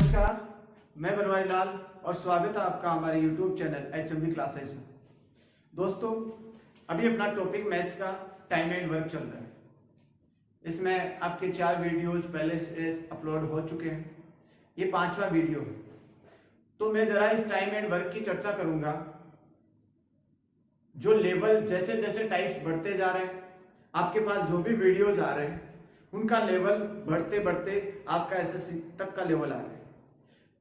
नमस्कार, मैं बनवारी लाल और स्वागत है आपका हमारे YouTube चैनल HMB क्लासेस में। दोस्तों, अभी अपना टॉपिक मैथ्स का टाइम एंड वर्क चल रहा है। इसमें आपके 4 वीडियोस पहले से अपलोड हो चुके हैं, ये 5वां वीडियो है। तो मैं जरा इस टाइम एंड वर्क की चर्चा करूंगा। जो लेवल जैसे जैसे टाइप्स बढ़ते जा रहे हैं, आपके पास जो भी वीडियोज आ रहे हैं उनका लेवल बढ़ते बढ़ते आपका एसएससी तक का लेवल आ रहा है।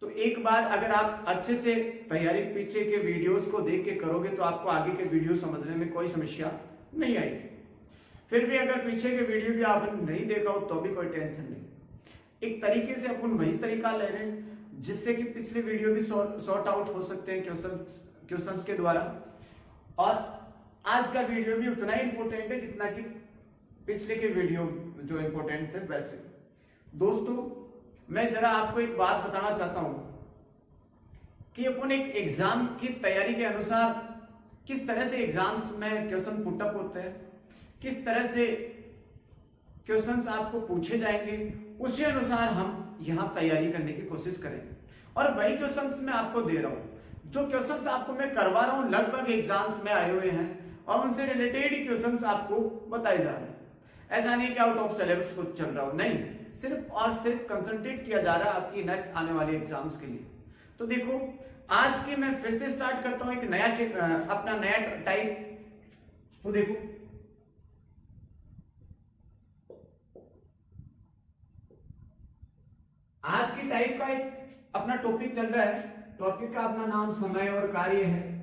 तो एक बार अगर आप अच्छे से तैयारी पीछे के वीडियोस को देख के करोगे तो आपको आगे के वीडियो समझने में कोई समस्या नहीं आएगी। फिर भी अगर पीछे के वीडियो भी आपने नहीं देखा हो तो भी कोई टेंशन नहीं। एक तरीके से अपन वही तरीका ले रहे हैं जिससे कि पिछले वीडियो भी सॉर्ट आउट हो सकते हैं क्वेश्चंस के द्वारा। और आज का वीडियो भी उतना ही इंपॉर्टेंट है जितना कि पिछले के वीडियो जो इंपॉर्टेंट थे वैसे। दोस्तों, मैं जरा आपको एक बात बताना चाहता हूं कि अपन एक एग्जाम की तैयारी के अनुसार किस तरह से एग्जाम्स में क्वेश्चन पुटअप होते हैं, किस तरह से क्वेश्चंस आपको पूछे जाएंगे, उसी अनुसार हम यहां तैयारी करने की कोशिश करेंगे। और वही क्वेश्चंस मैं आपको दे रहा हूं जो क्वेश्चंस आपको मैं करवा रहा हूं, लगभग एग्जाम्स में आए हुए हैं और उनसे रिलेटेड ही क्वेश्चंस आपको बताए जा रहे हैं। ऐसा नहीं कि आउट ऑफ सिलेबस कुछ चल रहा हो, नहीं, सिर्फ और सिर्फ कंसंट्रेट किया जा रहा है आपकी नेक्स्ट आने वाले एग्जाम्स के लिए। तो देखो, आज की मैं फिर से स्टार्ट करता हूं एक नया अपना नया टाइप। तो देखो, आज की टाइप का एक अपना टॉपिक चल रहा है। टॉपिक का अपना नाम समय और कार्य है।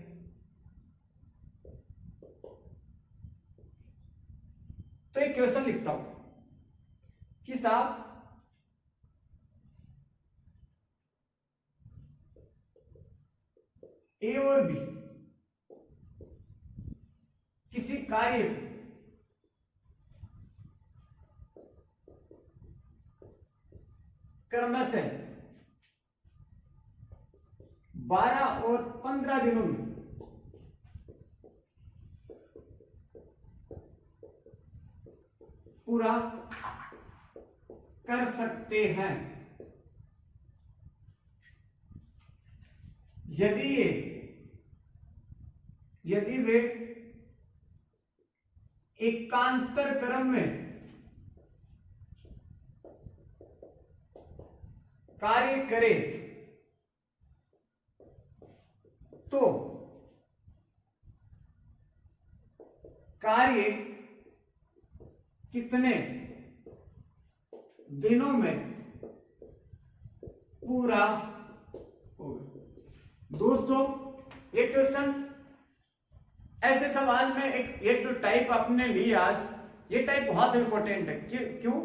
तो एक क्वेश्चन लिखता हूं कि साहब ए और बी किसी कार्य को क्रमशः 12 और 15 दिनों में पूरा कर सकते हैं यदि वे एकांतर क्रम में कार्य करें तो कार्य कितने दिनों में पूरा होगा। दोस्तों, ये क्वेश्चन ऐसे सवाल में एक जो टाइप आपने ली आज, ये टाइप बहुत इंपॉर्टेंट है। क्यों?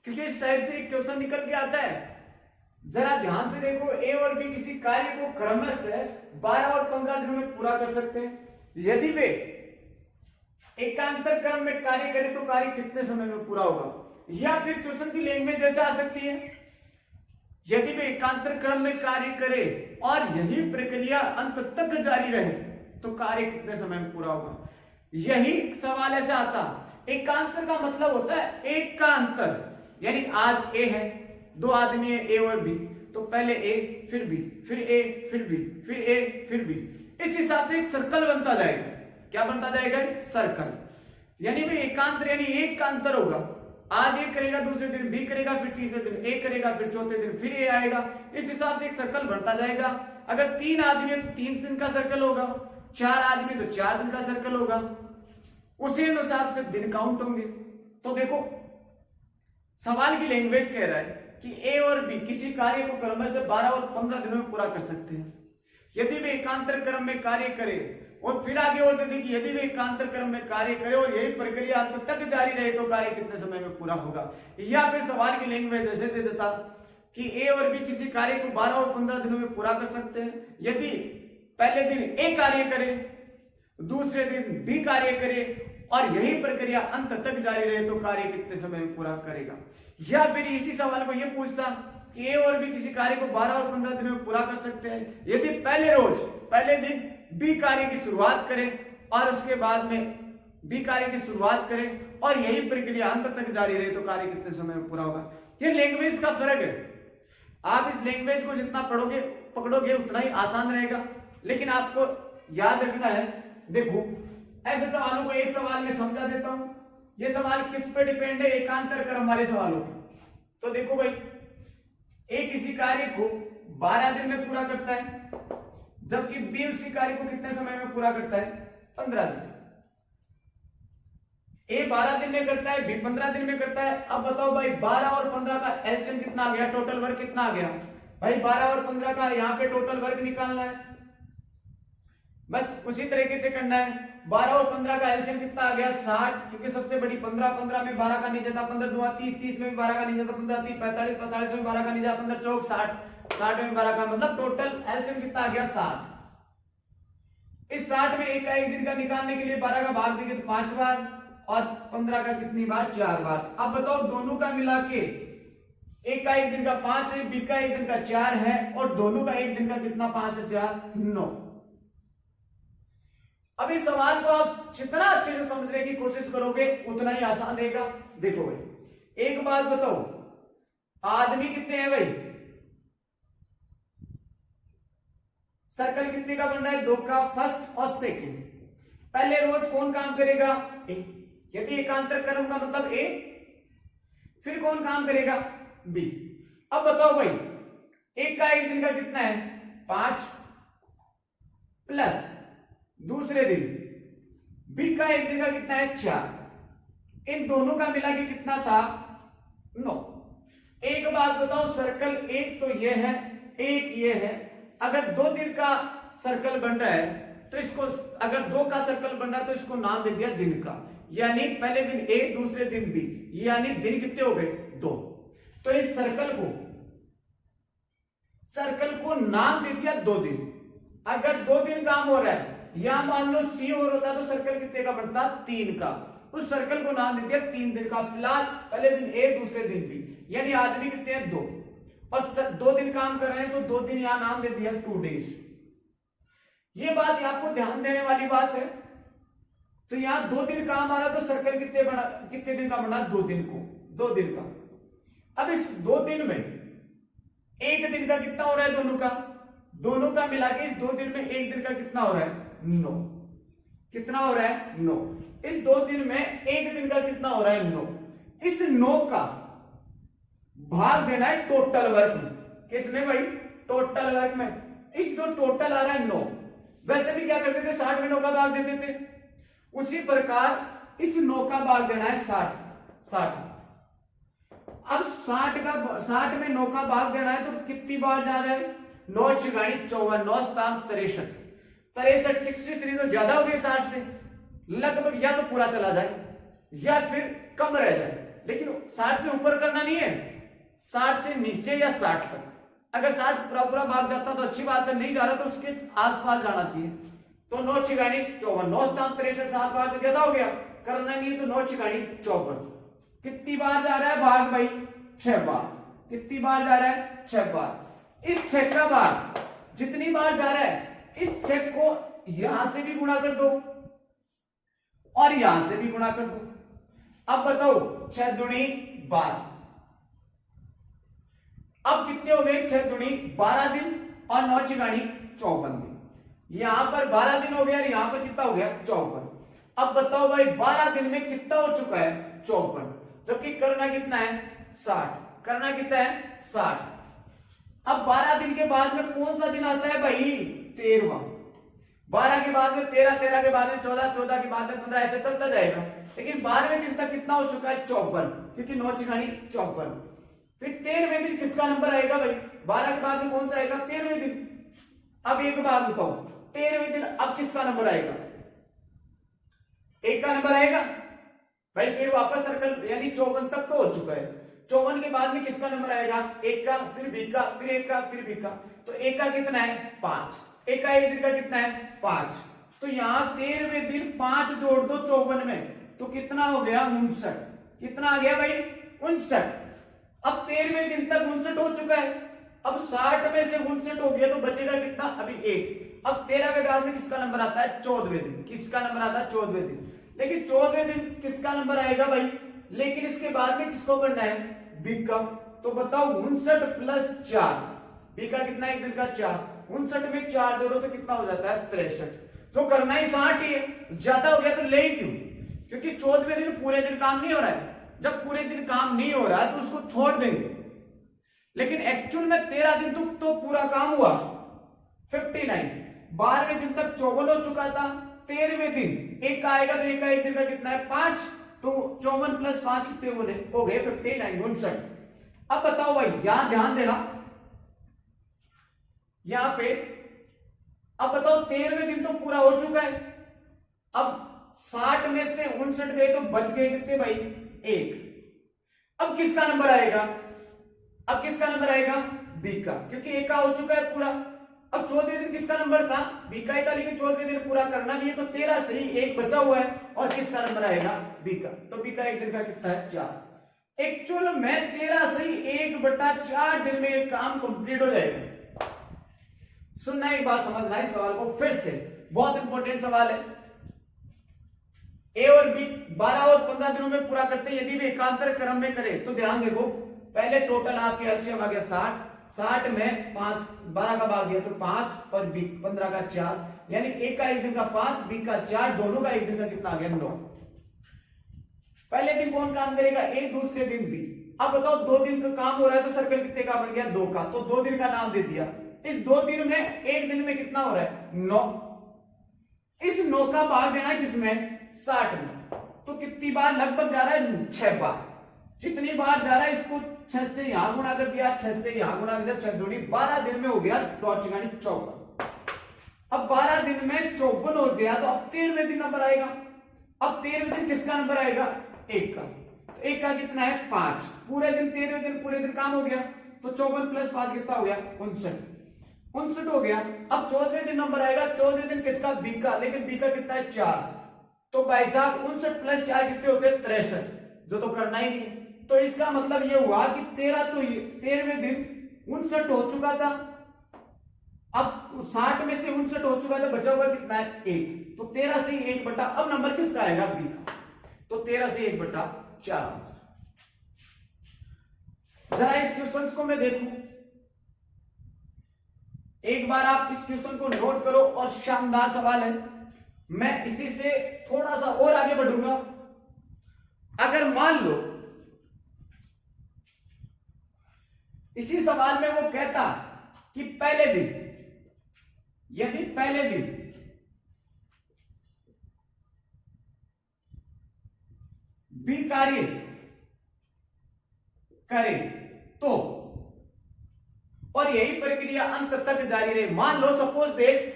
क्योंकि इस टाइप से एक क्वेश्चन निकल के आता है। जरा ध्यान से देखो, ए और बी किसी कार्य को क्रमशः 12 और 15 दिनों में पूरा कर सकते हैं यदि वे एकांतर क्रम में कार्य करें तो कार्य कितने समय में पूरा होगा। या फिर क्वेश्चन की लैंग्वेज ऐसे आ सकती है, यदि वे एकांतर क्रम में कार्य करें और यही प्रक्रिया अंत तक जारी रहे तो कार्य कितने समय में पूरा होगा। यही सवाल ऐसा आता। एकांतर का मतलब होता है एक का अंतर, यानी आज ए है, 2 आदमी है ए और बी, तो पहले ए फिर बी फिर ए फिर बी फिर ए फिर बी, इस हिसाब से एक सर्कल बनता जाएगा। क्या बनता जाएगा? एक सर्कल। यानी भाई एकांतर यानी एक का अंतर होगा। आज ए करेगा, दूसरे दिन बी करेगा, फिर तीसरे दिन ए करेगा, फिर चौथे दिन फिर ए आएगा। इस हिसाब से एक सर्कल बढ़ता जाएगा। अगर 3 आदमी है तो 3 दिन का सर्कल होगा, 4 आदमी तो 4 दिन का सर्कल होगा। उसी अनुसार से दिन काउंट होंगे। तो देखो, सवाल की लैंग्वेज कह रहा है कि ए और बी किसी कार्य को क्रमशः 12 और 15 दिनों में पूरा कर सकते हैं यदि वे एकांतर क्रम में कार्य करें। और फिर आगे और देखिए, यदि वे एकांतर क्रम में कार्य करे और यही प्रक्रिया अंत तक जारी रहे तो कार्य कितने समय में पूरा होगा। या फिर सवाल की लैंग्वेज ऐसे दे देता कि ए और बी किसी कार्य को 12 और 15 दिनों में पूरा कर सकते हैं यदि पहले दिन ए कार्य करे, दूसरे दिन बी कार्य करे और यही प्रक्रिया अंत तक जारी रहे तो कार्य कितने समय में पूरा करेगा। या फिर इसी सवाल को यह पूछता कि ए और बी किसी कार्य को 12 और 15 दिनों में पूरा कर सकते हैं यदि पहले दिन बी कार्य की शुरुआत करें और उसके बाद में बी कार्य की शुरुआत करें और यही प्रक्रिया अंत तक जारी रहे तो कार्य कितने समय में पूरा होगा। ये लैंग्वेज का फर्क है। आप इस लैंग्वेज को जितना पकड़ोगे उतना ही आसान रहेगा। लेकिन आपको याद रखना है, देखो ऐसे सवालों को एक सवाल में समझा देता हूं। ये सवाल किस पे डिपेंड है? एकांतर क्रम वाले सवालों पे। तो देखो भाई, ए किसी कार्य को 12 दिन में पूरा करता है, जबकि बी उसी कार्य को कितने समय में पूरा करता है? 15 दिन। ए 12 दिन में करता है, बी 15 दिन में करता है। अब बताओ भाई 12 और 15 का एलसीएम कितना आ गया? टोटल वर्क कितना आ गया? भाई 12 और 15 का यहाँ पे टोटल वर्क निकालना है, बस उसी तरीके से करना है। 12 और 15 का एलसीएम कितना आ गया? 60, क्योंकि सबसे बड़ी 15 में 12 का नहीं जाता, 15 दूना 30 में भी 12 का नहीं जाता, 15 30 45 में 12 का नहीं जाता, 15 चौक 60 में 12 का, मतलब टोटल एलसीएम कितना आ गया? 60। इस 60 में एक का एक दिन का निकालने के लिए 12 का भाग देंगे तो 5 बार, और 15 का कितनी बार? 4 बार। अब बताओ दोनों का मिला के एक का एक दिन का 5 है, बी का एक दिन का 4 है, और दोनों का एक दिन का कितना? 5 और 4 9। अब इस सवाल को आप जितना अच्छे से समझने की कोशिश करोगे उतना ही आसान रहेगा। देखो भाई एक बात बताओ, आदमी कितने हैं भाई? सर्कल कितने का बन रहा है? 2 का, फर्स्ट और सेकंड। पहले रोज कौन काम करेगा? ए। यदि एकांतर क्रम का मतलब ए, फिर कौन काम करेगा? बी। अब बताओ भाई एक का एक दिन का कितना है? 5 प्लस दूसरे दिन बी का एक दिन का कितना है? 4। इन दोनों का मिला के कितना था? 9। एक बात बताओ, सर्कल एक तो ये है, एक ये है। अगर 2 दिन का सर्कल बन रहा है तो इसको, अगर 2 का सर्कल बन रहा है तो इसको नाम दे दिया दिन का, यानी पहले दिन ए दूसरे दिन बी, यानी दिन कितने हो गए? 2। तो इस सर्कल को नाम दे दिया 2 दिन। अगर 2 दिन काम हो रहा है, या मान लो सी और होता तो सर्कल कितने का बनता? 3 का। उस सर्कल को नाम दे दिया 3 दिन का। फिलहाल पहले दिन ए दूसरे दिन बी, यानी आदमी कितने हैं? 2। और 2 दिन काम कर रहे हैं तो 2 दिन यहां नाम दे दिया 2 डेज। ये बात आपको ध्यान देने वाली बात है। तो यहां 2 दिन काम आ रहा तो सर्कल कितने दिन का बना? 2 दिन का। अब इस 2 दिन में एक दिन का कितना हो रहा है? दोनों का मिला के इस 2 दिन में एक दिन का कितना हो रहा है? 9। कितना हो रहा है? 9। इस 2 दिन में एक दिन का कितना हो रहा है? 9। इस 9 का भाग देना है टोटल वर्क में। किसमें भाई? टोटल वर्क में। इस जो टोटल आ रहा है 9, वैसे भी क्या करते थे? 60 में 9 का भाग देते थे। उसी प्रकार इस 9 का भाग देना है 60। अब 60 में 9 का भाग देना है तो कितनी बार जा रहा है? 9 चिगाड़ी 54, 9 स्थान 63। 63 तो ज्यादा हो गई 60 से, लगभग या तो पूरा चला जाए या फिर कम रह जाए, लेकिन 60 से ऊपर करना नहीं है, 60 से नीचे या 60 तक। अगर 60 पूरा भाग जाता तो अच्छी बात है, नहीं जा रहा तो उसके आसपास जाना चाहिए। तो 9 चिगाड़ी 54, 9 स्थान 63, 7 बार तो ज्यादा हो गया, करना नहीं तो 9 चिगाड़ी 54। कितनी बार जा रहा है भाग भाई? 6 बार। कितनी बार जा रहा है? 6 बार। इस 6 का भाग जितनी बार जा रहा है, इस 6 को यहां से भी गुणा कर दो और यहां से भी गुणा कर दो। अब बताओ 6 दूनी 12। अब कितने हो गए? 6 दूनी 12 दिन और 9 चिगाड़ी 54 दिन। यहां पर 12 दिन हो गया और यहां पर कितना हो गया? 54। अब बताओ भाई 12 दिन में कितना हो चुका है? 54। जबकि करना कितना है? 60। करना कितना है? 60। अब 12 दिन के बाद में कौन सा दिन आता है भाई? 13वां। 12 के बाद में 13, 13 के बाद में 14, 14 के बाद में 15, ऐसे चलता जाएगा। लेकिन 12वें दिन तक कितना हो चुका है? 54, क्योंकि 9 चिगाड़ी 54। फिर 13वें दिन किसका नंबर आएगा भाई? 12 के बाद में कौन सा आएगा? 13वें दिन। अब एक बात बताओ, 13वें दिन अब किसका नंबर आएगा? 1 का नंबर आएगा भाई। फिर वापस सर्कल, यानी 54 तक तो हो चुका है। 54 के बाद में किसका नंबर आएगा? 1 का, फिर बी का, फिर 1 का, फिर बी का। तो 1 का कितना है? 5। 1 का एक दिन का कितना है? 5। तो यहां 13वें दिन 5 जोड़ दो 54 में तो कितना हो गया? 59। कितना आ गया भाई? 59। अब 13वें दिन तक 59 हो चुका है। अब 60 में से 59 हो गया तो बचेगा कितना? अभी 1। अब 13 के बाद में किसका नंबर आता है? 14वें दिन। किसका नंबर आता है? 14वें दिन। लेकिन 14वें दिन किसका नंबर आएगा भाई? लेकिन इसके बाद में किसको करना है? बी का। तो बताओ 59 प्लस 4, बी का कितना एक दिन का 4, 59 में 4 जोड़ो तो कितना हो जाता है 63। तो करना ही 60 ही है, ज्यादा हो गया तो ले ही क्यों, क्योंकि 14वें दिन पूरे दिन काम नहीं हो रहा है। जब पूरे दिन काम नहीं हो रहा है तो उसको छोड़ देंगे, लेकिन एक्चुअल में 13 दिन तो पूरा काम हुआ 59। 12वें दिन तक 54 हो चुका था, 13वें दिन एक का आएगा तो एक का एक दिन का कितना है 5, तो 54 प्लस 5 कितने बोले हो गए 59, 59। अब बताओ भाई, यहां ध्यान देना, यहां पे अब बताओ 13वें दिन तो पूरा हो चुका है, अब 60 में से 59 गए तो बच गए कितने भाई 1। अब किसका नंबर आएगा, अब किसका नंबर आएगा बी का, क्योंकि एक का हो चुका है पूरा। अब 14वें दिन किसका नंबर था, बी का ही था, लेकिन 14वें दिन पूरा करना नहीं है तो 13 से ही एक बचा हुआ है, और किसका नंबर आएगा बी का, तो बी का एक दिन का कितना है 4। एक्चुअल में 13 से ही 1/4 दिन में ये काम कंप्लीट हो जाएगा। सुनना एक बार, समझना इस सवाल को फिर से, बहुत इंपॉर्टेंट सवाल है। ए और बी 12 और 15 दिनों में पूरा करते हैं यदि वे एकांतर क्रम में करें, तो ध्यान देखो, पहले टोटल आपके एलसीएम आ गया 60, 60 में 5 12 का भाग दिया तो 5 और बी 15 का 4, यानी एक का एक दिन का 5, बी का 4, दोनों का एक दिन का कितना आ गया 9। पहले दिन कौन काम करेगा ए, दूसरे दिन बी। अब बताओ 2 दिन का काम हो रहा है तो सर्कल कितने का बन गया 2 का, तो 2 दिन का नाम दे दिया। इस 2 दिन में एक दिन में कितना हो रहा है 9, इस 9 का भाग देना है किसमें 60 में, तो कितनी बार लगभग जा रहा है 6 बार। जितनी बार जा रहा है इसको 6 से यहां गुणा कर दिया, 6 से यहां गुणा कर दिया, 6 दूनी 12 दिन में हो गया 54। अब 12 दिन में 54 हो गया तो अब 13वें दिन नंबर आएगा। अब 13वें दिन किसका नंबर आएगा 1 का, तो 1 का कितना है 5, पूरे दिन 13वें दिन पूरे दिन काम हो गया, तो 54 प्लस 5 कितना हो गया 59 हो गया। अब 14वें दिन नंबर आएगा, 14वें दिन किसका बी का, लेकिन बी का कितना है 4, तो भाई साहब 59 प्लस 4 कितने होते हैं 63, जो तो करना ही नहीं है। तो इसका मतलब ये हुआ कि 13वें दिन 59 हो चुका था, अब 60 में से 59 हो चुका था, बचा हुआ कितना है 1, तो 13 से 1/, अब नंबर किसका आएगा बी का, तो 13 से 1/4 आंसर। जरा इस क्वेश्चन को मैं देखूं, एक बार आप इस क्वेश्चन को नोट करो, और शानदार सवाल है। मैं इसी से थोड़ा सा और आगे बढ़ूंगा। अगर मान लो इसी सवाल में वो कहता कि पहले दिन, यदि पहले दिन बी कार्य करे तो, और यही प्रक्रिया अंत तक जारी रहे। मान लो सपोज दैट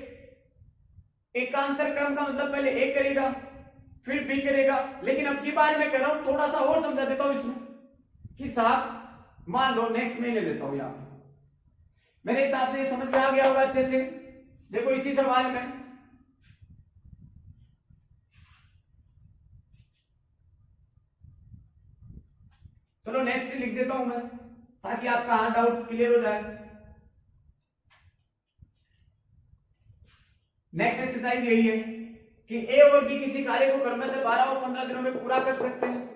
एकांतर क्रम का मतलब पहले ए करेगा फिर बी करेगा, लेकिन अब की बार मैं कर रहा हूं थोड़ा सा और समझा देता हूं इसमें कि साहब मान लो नेक्स्ट में ले लेता हूं, यहां मेरे हिसाब से समझ में आ गया होगा अच्छे से। देखो इसी सवाल में चलो नेक्स्ट लिख देता हूं मैं, ताकि आपका हर डाउट क्लियर हो जाए। नेक्स्ट एक्सरसाइज यही है कि ए और बी किसी कार्य को क्रम से 12 और 15 दिनों में पूरा कर सकते हैं।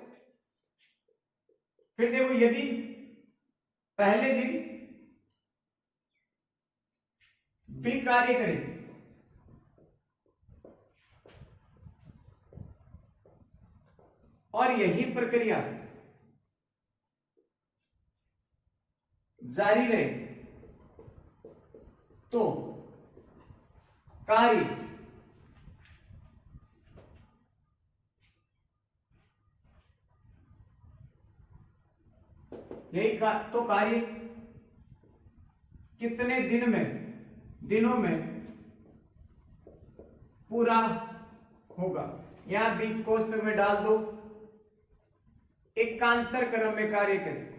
फिर देखो यदि पहले दिन बी कार्य करे और यही प्रक्रिया जारी रहे तो कार्य तो कार्य कितने दिनों में पूरा होगा। यहां बीच कोष्ठक में डाल दो एकांतर क्रम में कार्य करें।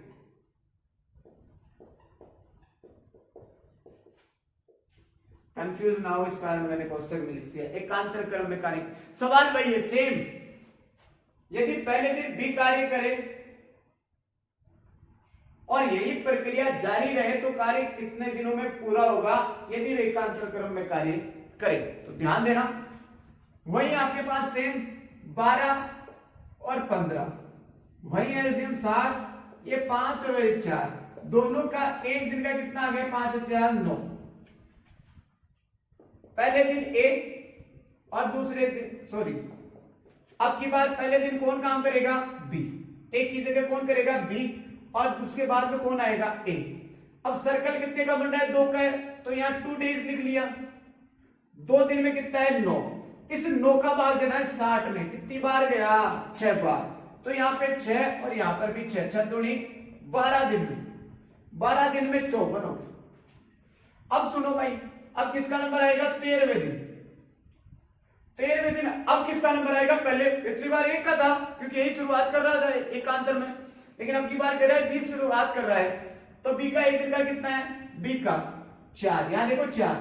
कंफ्यूज ना हो इस कारण मैंने कोष्ठक में लिख दिया एकांतर क्रम में कार्य। सवाल वही है सेम, यदि पहले दिन बी कार्य करे और यही प्रक्रिया जारी रहे तो कार्य कितने दिनों में पूरा होगा यदि वे एकांतर क्रम में कार्य करे। तो ध्यान देना वही आपके पास सेम 12 और 15, वही एलसीएम 60, ये 5 और ये 4, दोनों का एक दिन का कितना आ गया 5 और 4 9। पहले दिन ए और दूसरे दिन सॉरी अब की बार पहले दिन कौन काम करेगा बी, ए की जगह कौन करेगा बी और उसके बाद में कौन आएगा ए। अब सर्कल कितने का बन रहा है 2 का है तो यहां 2 डेज लिख लिया, 2 दिन में कितना है 9। इस 9 का भाग देना है 60 में, कितनी बार गया 6 बार, तो यहां पे 6 और यहां पर भी 6, 6 दूनी 12 दिन में, 12 दिन में 54 हो गया। अब सुनो भाई, अब किसका नंबर आएगा 13वें दिन, 13वें दिन अब किसका नंबर आएगा, पहले पिछली बार एक का था क्योंकि यही शुरुआत कर रहा था एकांतर में, लेकिन अब की बार कर रहा है 20 शुरुआत कर रहा है, तो बी का एक दिन का कितना है बी का 4, यहां देखो 4,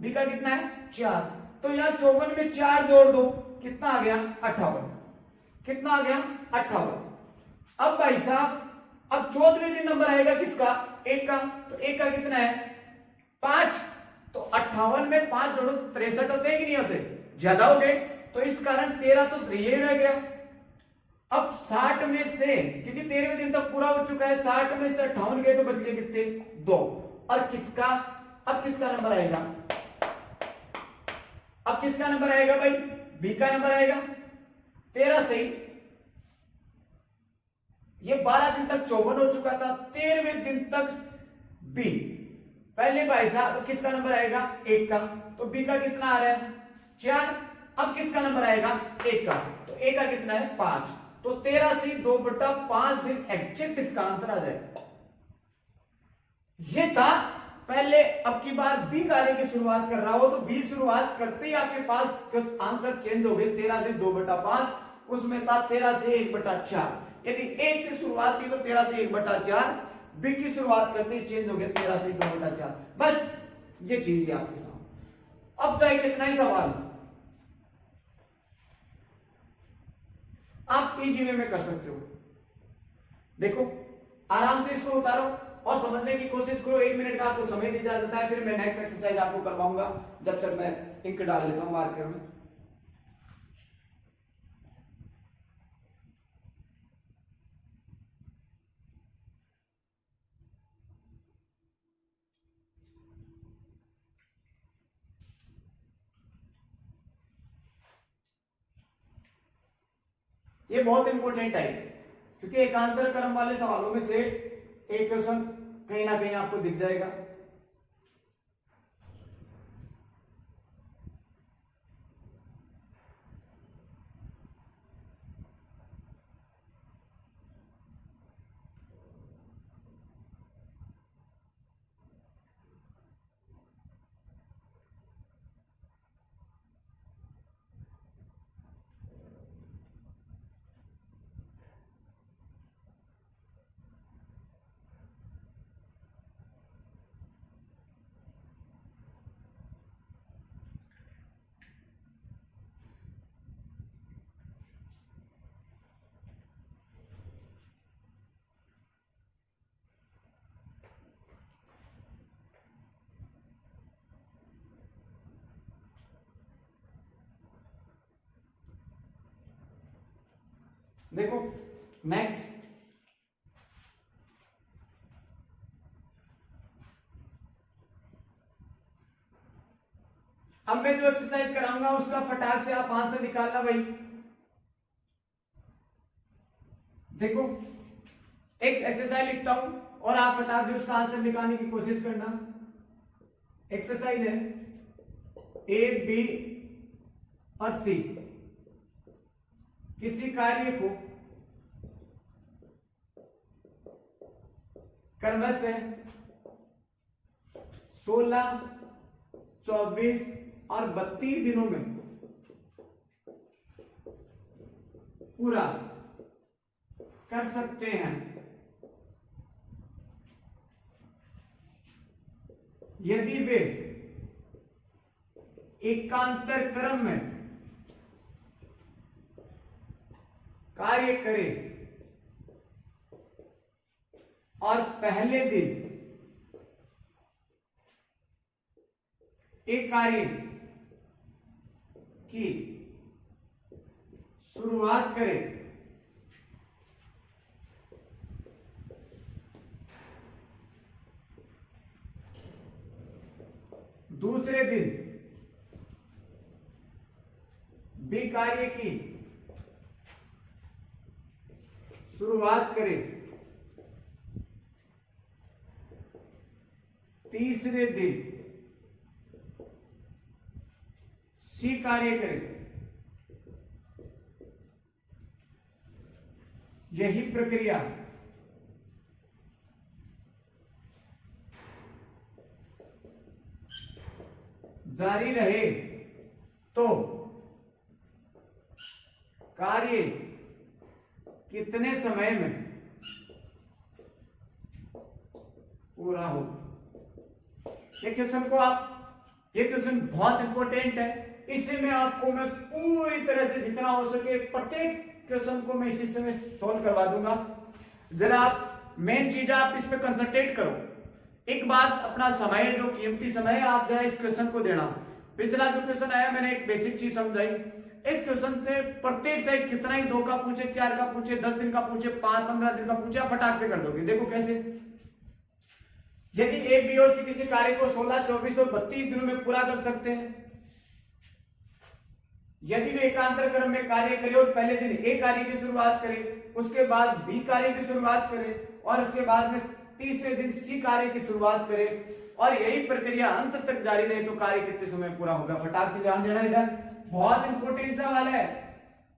बी का कितना है 4, तो यहां 54 में 4 जोड़ दो कितना आ गया 58, कितना आ गया 58। अब भाई साहब अब 14वें दिन नंबर आएगा किसका एक का, तो एक का कितना है 5, तो 58 में 5 जोड़ो 63 होते हैं कि नहीं होते, ज्यादा हो गए, तो इस कारण 13 तो ये रह गया। अब 60 में से क्योंकि 13वें दिन तक पूरा हो चुका है, 60 में से 58 गए तो बच गए कितने 2, और किसका अब किसका नंबर आएगा, अब किसका नंबर आएगा भाई बी का नंबर आएगा 13 से ही, ये 12 दिन तक 54 हो चुका था, 13वें दिन तक बी पहले भाई साहब किसका नंबर आएगा 1 का, तो बी का कितना आ रहा है 4, अब किसका नंबर आएगा 1 का, तो ए का कितना है 5, तो 13 से 2/5 दिन एग्जैक्ट इसका आंसर आ जाएगा। ये था पहले, अब की बार बी कार्य की शुरुआत कर रहा हो तो बी शुरुआत करते ही आपके पास आंसर चेंज हो गए, 13 से 2/5 उसमें था 13 से 1/4, यदि ए से शुरुआत थी तो 13 से 1/4, बी की शुरुआत करते ही चेंज हो गया 13 से 2/4, बस ये चीज है आपके सामने। अब चाहे कितना ही सवाल आप पीजीवे में कर सकते हो, देखो आराम से इसको उतारो और समझने की कोशिश करो, 1 मिनट का आपको समय दिया जाता है, फिर मैं नेक्स्ट एक्सरसाइज आपको करवाऊंगा जब तक मैं इंक डाल लेता हूं मार्कर में। ये बहुत इंपॉर्टेंट है क्योंकि एकांतर क्रम वाले सवालों में से एक क्वेश्चन कहीं ना कहीं आपको दिख जाएगा। देखो नेक्स्ट, अब मैं जो एक्सरसाइज कराऊंगा उसका फटाक से आप आंसर निकालना भाई। देखो एक एक्सरसाइज लिखता हूं और आप फटाक से उसका आंसर निकालने की कोशिश करना। एक्सरसाइज है ए बी और सी, किसी कार्य को क्रमश से 16, 24 और 32 दिनों में पूरा कर सकते हैं यदि वे एकांतर क्रम में कार्य करें और पहले दिन एक कार्य की शुरुआत करें दूसरे दिन बी कार्य की शुरुआत करे, तीसरे दिन सी कार्य करे, यही प्रक्रिया जारी रहे तो कार्य कितने समय में पूरा हो। ये क्वेश्चन को आप, ये क्वेश्चन बहुत इंपॉर्टेंट है, इसी में आपको मैं पूरी तरह से जितना हो सके प्रत्येक क्वेश्चन को मैं इसी समय सॉल्व करवा दूंगा। जरा आप मेन चीज आप इस पे कंसंट्रेट करो। एक बार अपना समय, जो कीमती समय है, आप जरा इस क्वेश्चन को देना। पिछला जो क्वेश्चन आया मैंने एक बेसिक चीज समझाई, इस क्वेश्चन से प्रत्येक चाहे कितना ही 2 का पूछे, 4 का पूछे, 10 दिन का पूछे, 5-15 दिन का पूछे, आप फटाक से कर दोगे। देखो कैसे, यदि ए, बी और सी किसी कार्य को 16, 24 और 32 दिनों में पूरा कर सकते हैं, यदि वे एकांतर क्रम में कार्य करे और पहले दिन ए कार्य की शुरुआत करे, उसके बाद बी कार्य की शुरुआत करे और उसके बाद में तीसरे दिन सी कार्य की शुरुआत करे और यही प्रक्रिया अंत तक जारी रहे तो कार्य कितने समय पूरा होगा। फटाक से ध्यान देना, इधर बहुत इंपॉर्टेंट सवाल है,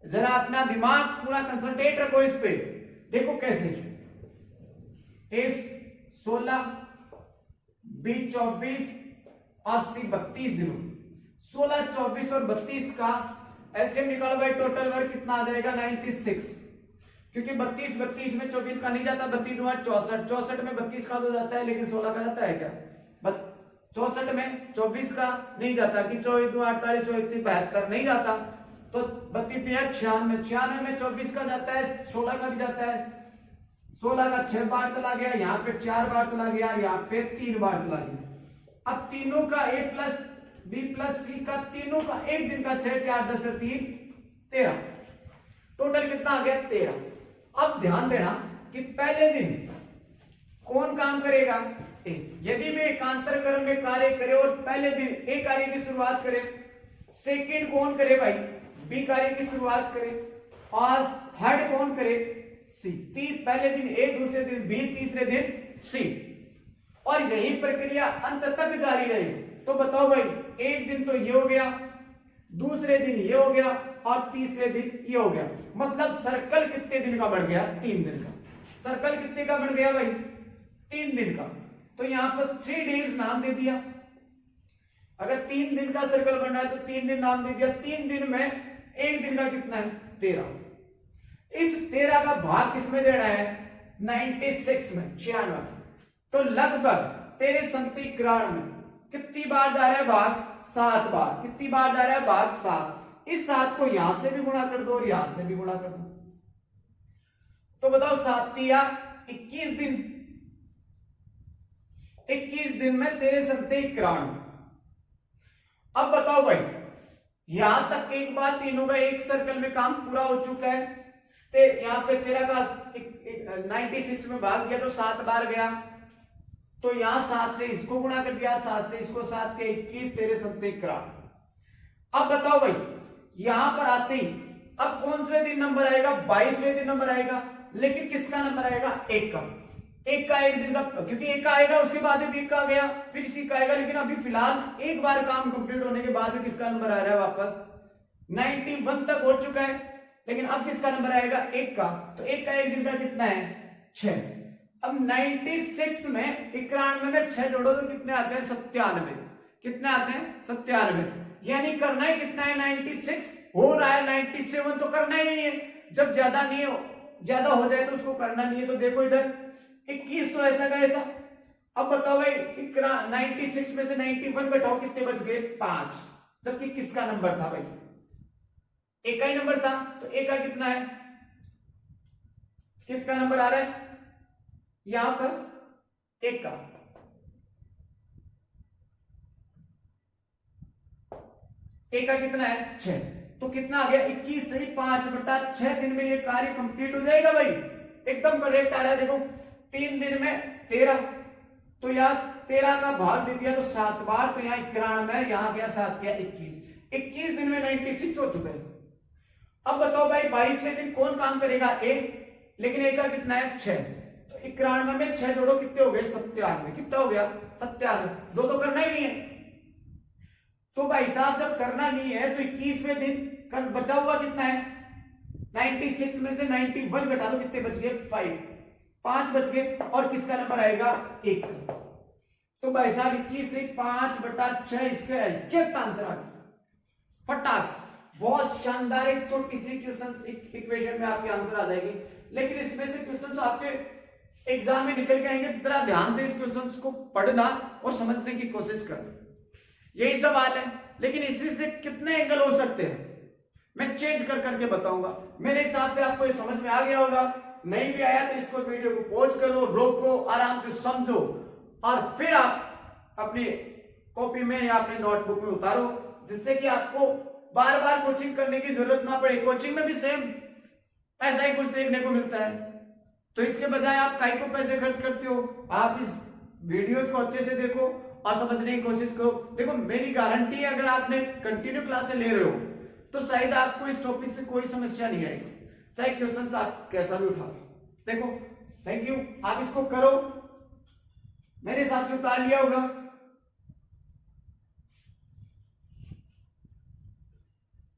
जरा अपना दिमाग पूरा कंसंट्रेट रखो इस पे। देखो कैसे, ए 16, बी 24 और सी 32 दिनों, 16, 24 और 32 का एलसीएम निकालो भाई, टोटल वर्क कितना आ जाएगा 96, क्योंकि 32 में 24 का नहीं जाता, 32 दूना 64, 64 में 32 का तो जाता है लेकिन 16 का जाता है क्या, 64 में 24 का नहीं जाता कि 24 दूना 48, 24 72 नहीं जाता, तो 32 96, 96 में 24 का जाता है, 16 का भी जाता है, 16 का 6 बार चला गया, यहाँ पे 4 बार चला गया, यहाँ पे 3 बार चला गया। अब तीनों का ए प्लस बी प्लस सी का तीनों का एक दिन का 6, 4, 10 और 3 13, टोटल कितना आ गया 13। अब ध्यान देना कि पहले दिन कौन काम करेगा, ए। यदि वे एकांतर क्रम में कार्य करे और पहले दिन ए कार्य की शुरुआत करे, सेकंड कौन करे भाई, बी कार्य की शुरुआत करे और थर्ड कौन करे, सी। पहले दिन ए, दूसरे दिन बी, तीसरे दिन सी, और यही प्रक्रिया अंत तक जारी रहे। तो बताओ भाई, एक दिन तो ये हो गया, दूसरे दिन ये हो गया और तीसरे दिन ये हो गया, मतलब सर्कल कितने दिन का बढ़ गया, 3 दिन का। सर्कल कितने का बढ़ गया भाई, 3 दिन का। तो यहां पर 3 डेज नाम दे दिया, अगर 3 दिन का सर्कल बन रहा है तो 3 दिन नाम दे दिया। 3 दिन में एक दिन का कितना है 13, इस 13 का भाग किसमें देना है 96 में, 96। तो लगभग तेरे संतिक्राण में कितनी बार जा रहा है भाग, 7 बार। कितनी बार जा रहा है भाग, 7। इस 7 को यहां से भी गुणा कर दो और यहां से भी गुणा कर दो, तो बताओ 7 तिया 21 दिन, 21 दिन में तेरे संतिक्राण। अब बताओ भाई, यहां तक एक बार तीनों का एक सर्कल में काम पूरा हो चुका है। यहां पे 13 का 96 में भाग दिया तो 7 बार गया, तो यहां 7 से इसको गुणा कर दिया, 7 से इसको, 7 के 21 तेरे संतिक्राण। अब बताओ भाई, यहां पर आते ही अब कौन से दिन नंबर आएगा, 22वें दिन नंबर आएगा, लेकिन किसका नंबर आएगा, 1 का। 1 का एक दिन का, क्योंकि 1 का आएगा उसके बाद भी 1 का आ गया, फिर इसी का आएगा, लेकिन अभी फिलहाल एक बार काम कंप्लीट होने के बाद में किसका नंबर आ रहा है वापस, 91 तक हो चुका है, लेकिन अब किसका नंबर आएगा, 1 का। तो 1 का एक दिन का कितना है 6। अब 96 में 91 में 6 जोड़ो तो कितने आते हैं 97। कितने आते हैं 97, यानी करना ही कितना है 96 हो रहा है, 97 तो करना ही है। जब ज्यादा नहीं हो, ज्यादा हो जाए तो उसको करना नहीं है। तो देखो इधर 21 तो ऐसा का ऐसा। अब बताओ भाई 96 में से 91 घटाओ, कितने बच गए 5, जबकि किसका नंबर था भाई, 1 का ही नंबर था। तो 1 का कितना है, किसका नंबर आ रहा है यहां पर 1 का, 1 का कितना है 6, तो कितना आ गया 21 से 5/6 दिन में ये कार्य कंप्लीट हो जाएगा भाई। एकदम करेक्ट आ रहा है। देखो 3 दिन में 13, तो यार 13 का भाग दे दिया तो 7 बार, तो यहाँ 91, यहाँ गया 7 गया 21, 21 दिन में 96 हो चुके हैं। अब बताओ भाई 22वें दिन कौन काम करेगा? ए, लेकिन ए का कितना है? 6, तो 91 में 6 जोड़ो, कितने हो गए? 97। कितना हो गया? 97। दो तो करना ही नहीं है। तो भाई साहब जब करना नहीं है तो 21वें दिन कर बचा हुआ कितना है? 96 में से 91 घटा दो, कितने बच गए? 5 बच गए। और किसका नंबर आएगा? 1। तो भाई साहब 21 से 5/6 इसका एग्जैक्ट आंसर आ गया फटाक से। बहुत शानदार एक छोटी सी क्वेश्चन इक्वेशन में आपके आंसर आ जाएगी। लेकिन इसमें से क्वेश्चंस आपके एग्जाम में निकल के आएंगे, जरा ध्यान से इस क्वेश्चंस को पढ़ना और समझने की कोशिश करना। यही सवाल है, लेकिन इसी से कितने एंगल हो सकते हैं मैं चेंज कर करके बताऊंगा। मेरे हिसाब से आपको ये समझ में आ गया होगा। नहीं भी आया तो इसको वीडियो को पॉज करो, रोको, आराम से समझो और फिर आप अपनी कॉपी में या अपने नोटबुक में उतारो, जिससे कि आपको बार बार कोचिंग करने की जरूरत ना पड़े। कोचिंग में भी सेम ऐसा ही कुछ देखने को मिलता है, तो इसके बजाय आप काहे को पैसे खर्च करते हो? आप इस वीडियोस को अच्छे से देखो और समझने की कोशिश करो। देखो मेरी गारंटी है, अगर आपने कंटिन्यू क्लासेस ले रहे हो तो शायद आपको इस टॉपिक से कोई समस्या नहीं आएगी, चाहे क्वेश्चन आप कैसा भी उठा लो। देखो, थैंक यू। आप इसको करो, मेरे हिसाब से उतार लिया होगा।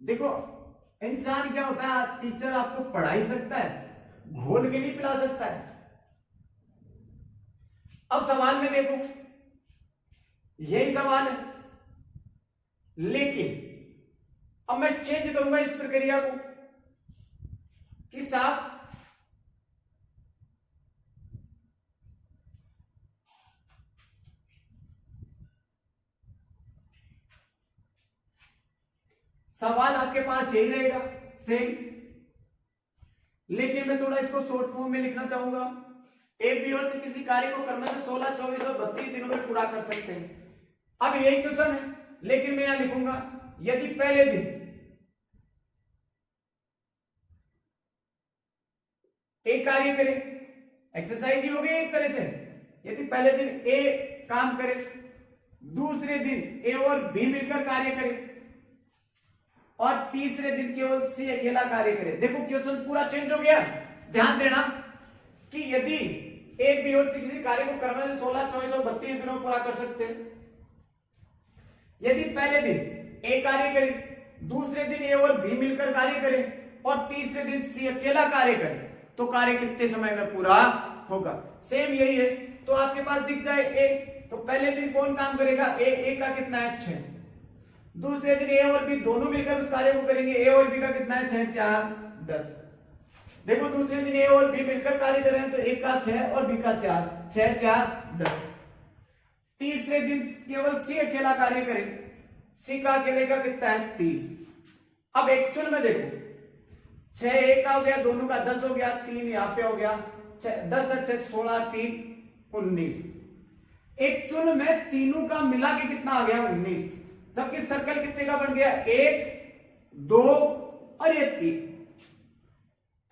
देखो इंसान क्या होता है, टीचर आपको पढ़ा ही सकता है, घोल के नहीं पिला सकता है। अब सवाल में देखो, यही सवाल है, लेकिन अब मैं चेंज करूंगा इस प्रक्रिया को कि साहब सवाल आपके पास यही रहेगा सेम, लेकिन मैं थोड़ा इसको शॉर्ट फॉर्म में लिखना चाहूंगा। ए बी और सी किसी कार्य को क्रम से 16, 24 और 32 दिनों में पूरा कर सकते हैं। अब यही क्वेश्चन है, लेकिन मैं यहां लिखूंगा यदि पहले दिन ए कार्य करे, एक्सरसाइज ही हो गई एक तरह से। यदि पहले दिन ए काम करे, दूसरे दिन ए और बी मिलकर कार्य करे और तीसरे दिन केवल सी अकेला कार्य करे। देखो क्वेश्चन पूरा चेंज हो गया। ध्यान देना कि यदि ए बी और सी किसी कार्य को क्रम से 16, 24 और 32 दिनों में पूरा कर सकते हैं। यदि पहले दिन ए कार्य करे, दूसरे दिन ए और बी मिलकर कार्य करे और तीसरे दिन सी अकेला कार्य करे, तो कार्य कितने समय में पूरा होगा? सेम यही है। तो आपके पास दिख जाए ए, तो पहले दिन कौन काम करेगा? ए का कितना है? 6। दूसरे दिन ए और बी दोनों मिलकर उस कार्य को करेंगे। ए और बी का कितना है? 6, 4, 10। देखो दूसरे दिन ए और बी मिलकर कार्य कर रहे हैं, तो ए का 6 और बी का 4, 6, 4, 10। तीसरे दिन केवल सी अकेला कार्य करे, सी का अकेले का कितना है? 3। अब एक्चुअल में देखो 6 ए का हो गया, दोनों का 10 हो गया, 3 यहां पे हो गया, 10 6 16 3 19। एक्चुअल में तीनों का मिला के कितना आ गया? 19। जबकि सर्कल कितने का बन गया? 1, 2 और ये 3।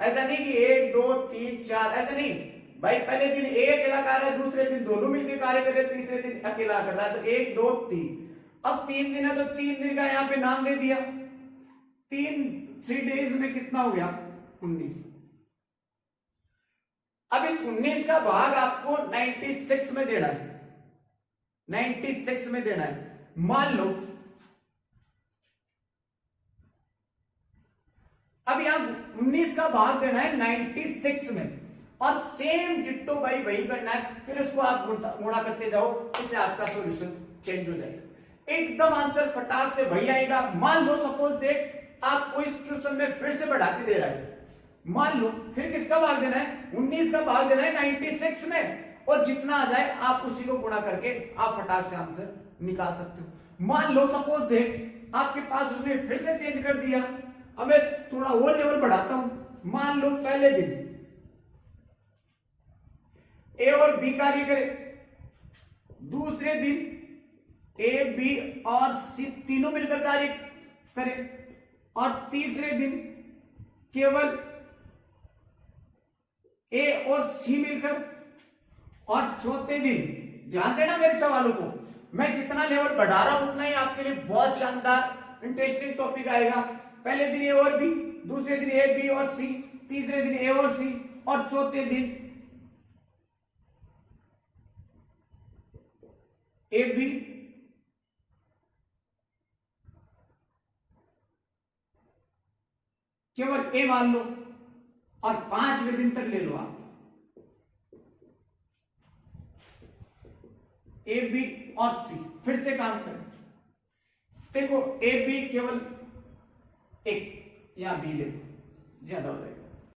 ऐसा नहीं कि 1, 2, 3, 4, ऐसा नहीं भाई। पहले दिन ए अकेला कर रहा है, दूसरे दिन दोनों मिलकर कार्य कर रहे हैं, तीसरे दिन अकेला कर रहा है, तो 1, 2, 3। अब 3 दिन है तो 3 दिन का यहां पे नाम दे दिया। 3 डेज में कितना हो गया? 19। अब इस 19 का भाग आपको 96 में देना है, 96 में देना है। मान लो अब यहां 19 का भाग देना है 96 में, और सेम डिट्टो भाई वही करना है, फिर उसको आप गुणा करते जाओ, इससे आपका सॉल्यूशन चेंज हो जाएगा। एकदम आंसर फटाक से वही आएगा। मान लो सपोज दैट आपको इस क्वेश्चन में फिर से बढ़ा के दे रहा है, मान लो फिर किसका भाग देना है? 19 का भाग देना है 96 में, और जितना आ जाए आप उसी को गुणा करके आप फटाक से आंसर निकाल सकते हो। मान लो सपोज दैट आपके पास उसने फिर से चेंज कर दिया। अब मैं थोड़ा और लेवल बढ़ाता हूं। मान लो पहले दिन ए और बी कार्य करे, दूसरे दिन ए बी और सी तीनों मिलकर कार्य करें, और तीसरे दिन केवल ए और सी मिलकर, और चौथे दिन ध्यान देना मेरे सवालों को, मैं जितना लेवल बढ़ा रहा हूं उतना ही आपके लिए बहुत शानदार इंटरेस्टिंग टॉपिक आएगा। पहले दिन ए और बी, दूसरे दिन ए बी और सी, तीसरे दिन ए और सी, और चौथे दिन ए बी केवल ए मान लो, और 5वें दिन तक ले लो आप ए बी और सी। फिर से काम करें, देखो ए बी केवल एक, यहां बी ले लो, ज्यादा हो जाएगा,